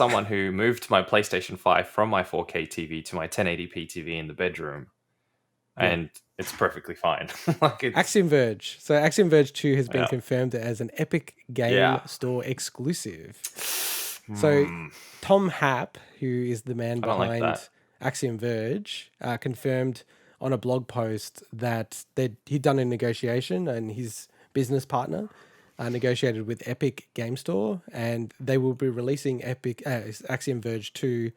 someone who moved my PlayStation 5 from my 4K TV to my 1080p TV in the bedroom, and it's perfectly fine. Axiom Verge. So Axiom Verge 2 has been confirmed as an Epic Game Store exclusive. So Tom Happ, who is the man behind Axiom Verge, confirmed on a blog post that he'd done a negotiation, and his business partner negotiated with Epic Game Store, and they will be releasing Axiom Verge 2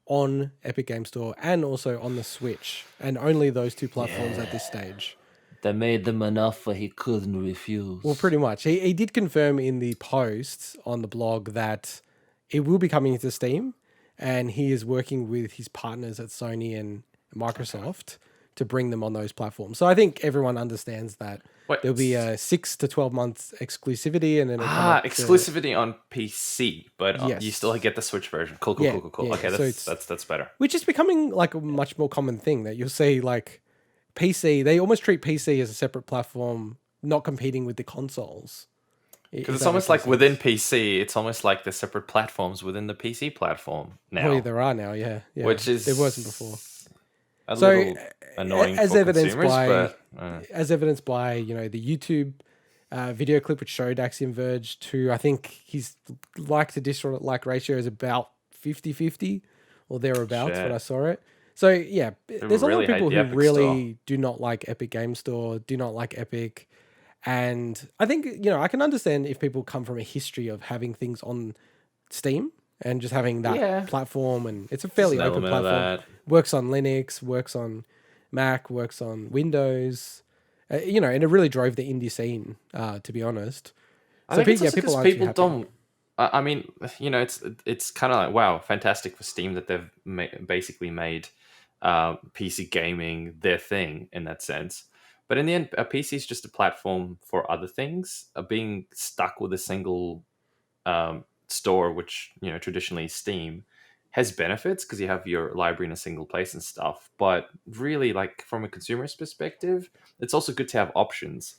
on Epic Game Store and also on the Switch, and only those two platforms at this stage. They made them an offer he couldn't refuse. Well, pretty much. He did confirm in the post on the blog that it will be coming into Steam, and he is working with his partners at Sony and Microsoft to bring them on those platforms. So I think everyone understands that there'll be a 6 to 12 months exclusivity, and then exclusivity on PC, but you still get the Switch version. Cool. Yeah, okay, that's better. Which is becoming like a much more common thing that you'll see. Like PC, they almost treat PC as a separate platform, not competing with the consoles. Because it's almost like within PC, it's almost like the separate platforms within the PC platform now. Well, there are now, yeah. Which is there wasn't before. A little annoying as for evidenced consumers, as evidenced by the YouTube video clip which showed Axiom Verge 2, I think his like to dislike ratio is about 50-50 or thereabouts when I saw it. So yeah, there's a lot of people who really do not like Epic Game Store, do not like Epic. And I think, I can understand if people come from a history of having things on Steam and just having that platform, and it's a fairly open platform. Works on Linux, works on Mac, works on Windows, and it really drove the indie scene, to be honest. I think it's also people don't. I mean, it's kind of like, wow, fantastic for Steam that they've basically made PC gaming their thing in that sense. But in the end, a PC is just a platform for other things. Being stuck with a single store, which traditionally is Steam, has benefits because you have your library in a single place and stuff. But really, like from a consumer's perspective, it's also good to have options.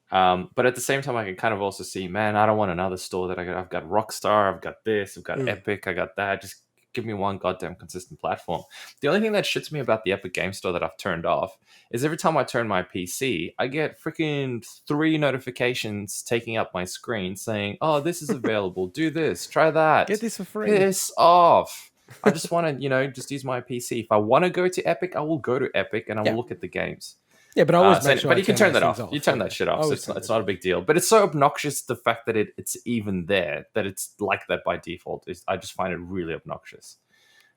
But at the same time, I can kind of also see, man, I don't want another store that I've got Rockstar, I've got this, I've got Epic, I got that. Just give me one goddamn consistent platform. The only thing that shits me about the Epic Game Store that I've turned off is every time I turn my PC, I get freaking 3 notifications taking up my screen saying, oh, this is available, do this, try that. Get this for free. Piss off. I just want to, just use my PC. If I want to go to Epic, I will go to Epic and I will look at the games. Yeah, but I always make sure. But you can turn that off. You turn that shit off. So it's not a big deal. But it's so obnoxious the fact that it's even there, that it's like that by default. I just find it really obnoxious.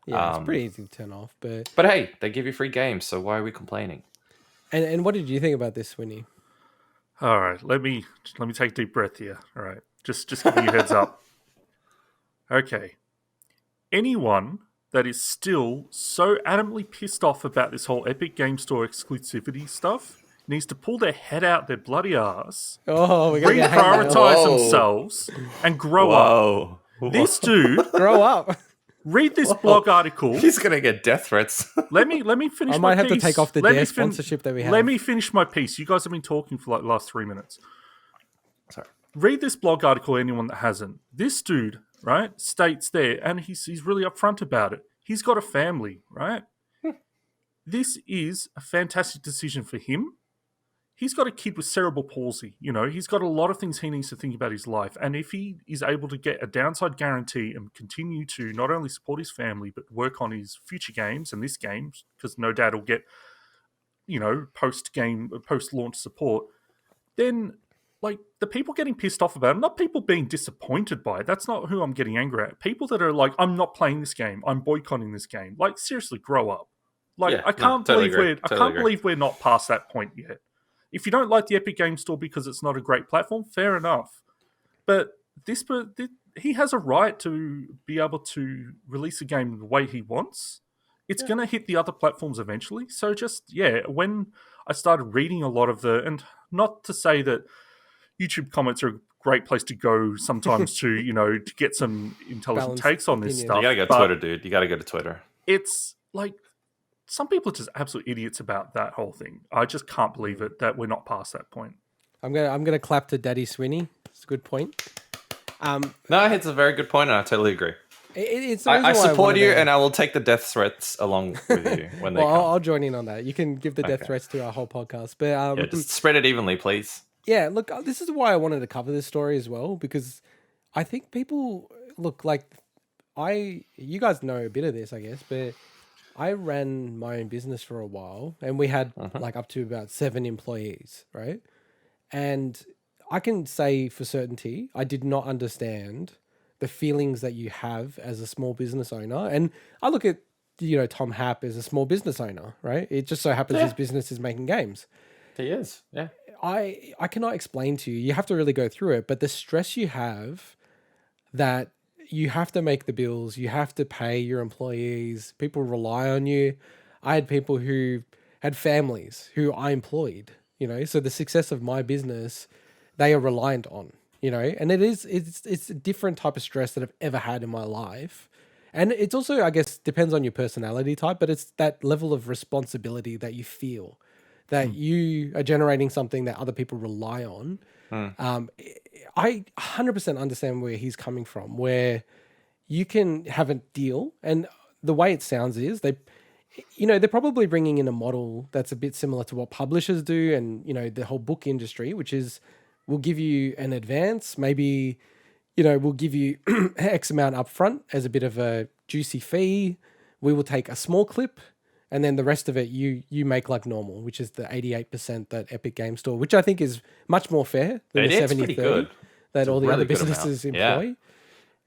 Yeah, it's pretty easy to turn off. But hey, they give you free games, so why are we complaining? And what did you think about this, Winnie? All right, let me take a deep breath here. All right, just giving you a heads up. Okay, anyone that is still so adamantly pissed off about this whole Epic Game Store exclusivity stuff needs to pull their head out their bloody ass, reprioritize themselves, and grow up. This dude, grow up. Read this blog article. He's gonna get death threats. Let me finish my piece. I might have to take off the Dare sponsorship that we have. Let me finish my piece. You guys have been talking for like the last 3 minutes. Sorry. Read this blog article, anyone that hasn't. This dude, right, states there, and he's really upfront about it. He's got a family, right? This is a fantastic decision for him. He's got a kid with cerebral palsy. He's got a lot of things he needs to think about his life. And if he is able to get a downside guarantee and continue to not only support his family, but work on his future games and this game, because no doubt he'll get, post-launch support, then like the people getting pissed off about it, not people being disappointed by it. That's not who I'm getting angry at. People that are like, I'm not playing this game. I'm boycotting this game. Like, seriously, grow up. Like, I can't believe we're not past that point yet. If you don't like the Epic Game Store because it's not a great platform, fair enough. But he has a right to be able to release a game the way he wants. It's going to hit the other platforms eventually. So when I started reading a lot of and not to say that YouTube comments are a great place to go sometimes to get some intelligent takes on this stuff. You gotta go to Twitter, dude. You gotta go to Twitter. It's like some people are just absolute idiots about that whole thing. I just can't believe it that we're not past that point. I'm gonna clap to Daddy Sweeney. It's a good point. No, it's a very good point, and I totally agree. It's the I reason why I support wanted you, to- and I will take the death threats along with you when they Well, come. I'll join in on that. You can give the death Okay. threats to our whole podcast. But Yeah, just spread it evenly, please. yeah, look, this is why I wanted to cover this story as well, because I think people look like you guys know a bit of this, I guess, but I ran my own business for a while and we had like up to about 7 employees, right? And I can say for certainty, I did not understand the feelings that you have as a small business owner. And I look at, Tom Happ as a small business owner, right? It just so happens his business is making games. He is, yeah. I cannot explain to you. You have to really go through it, but the stress you have that you have to make the bills, you have to pay your employees, people rely on you. I had people who had families who I employed, so the success of my business, they are reliant on, and it's a different type of stress that I've ever had in my life. And it's also, I guess, depends on your personality type, but it's that level of responsibility that you feel that you are generating something that other people rely on. I 100% understand where he's coming from, where you can have a deal, and the way it sounds is they're probably bringing in a model that's a bit similar to what publishers do, and the whole book industry, which is we'll give you an advance, maybe we'll give you X amount upfront as a bit of a juicy fee. We will take a small clip, and then the rest of it you make like normal, which is the 88% that Epic Game Store, which I think is much more fair than the 70-30 that all the other businesses employ.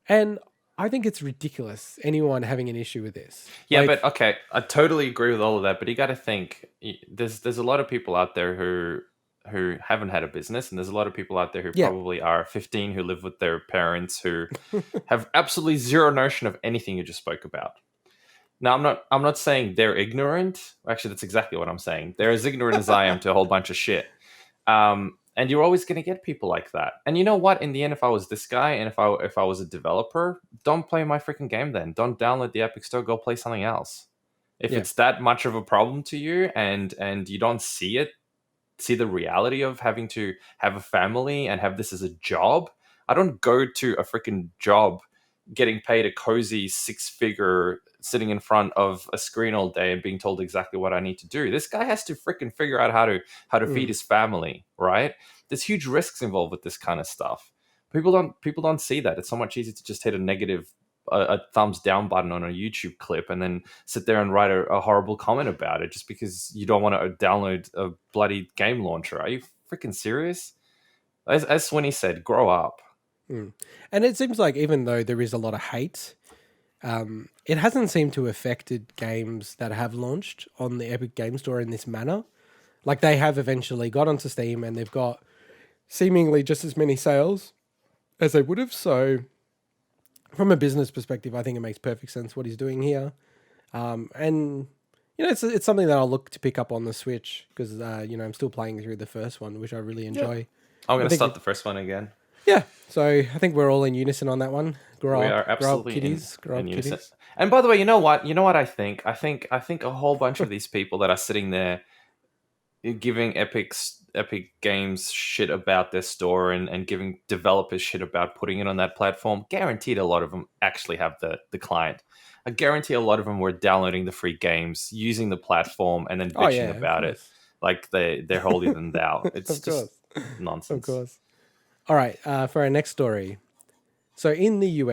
And I think it's ridiculous anyone having an issue with this. Yeah, but okay, I totally agree with all of that. But you got to think, there's a lot of people out there who haven't had a business, and there's a lot of people out there who probably are 15, who live with their parents, who have absolutely zero notion of anything you just spoke about. Now, I'm not saying they're ignorant. Actually, that's exactly what I'm saying. They're as ignorant as I am to a whole bunch of shit. And you're always going to get people like that. And you know what? In the end, if I was this guy, and if I was a developer, don't play my freaking game then. Don't download the Epic Store. Go play something else. If it's that much of a problem to you, and you don't see the reality of having to have a family and have this as a job. I don't go to a freaking job getting paid a cozy 6-figure sitting in front of a screen all day and being told exactly what I need to do. This guy has to freaking figure out how to feed his family, right? There's huge risks involved with this kind of stuff. People don't see that. It's so much easier to just hit a thumbs down button on a YouTube clip and then sit there and write a horrible comment about it just because you don't want to download a bloody game launcher. Are you freaking serious? As Swinny said, grow up. And it seems like even though there is a lot of hate, it hasn't seemed to have affected games that have launched on the Epic Game Store in this manner. Like they have eventually got onto Steam and they've got seemingly just as many sales as they would have. So from a business perspective, I think it makes perfect sense what he's doing here. And it's something that I'll look to pick up on the Switch because I'm still playing through the first one, which I really enjoy. Yeah. I'm going to start the first one again. Yeah, so I think we're all in unison on that one. We are absolutely grow up, unison. kiddies. And by the way, you know what? I think a whole bunch of these people that are sitting there giving Epic Games shit about their store and giving developers shit about putting it on that platform, guaranteed a lot of them actually have the client. I guarantee a lot of them were downloading the free games, using the platform, and then bitching about it like they're holier than thou. It's just nonsense. Of course. All right, for our next story. So in the US,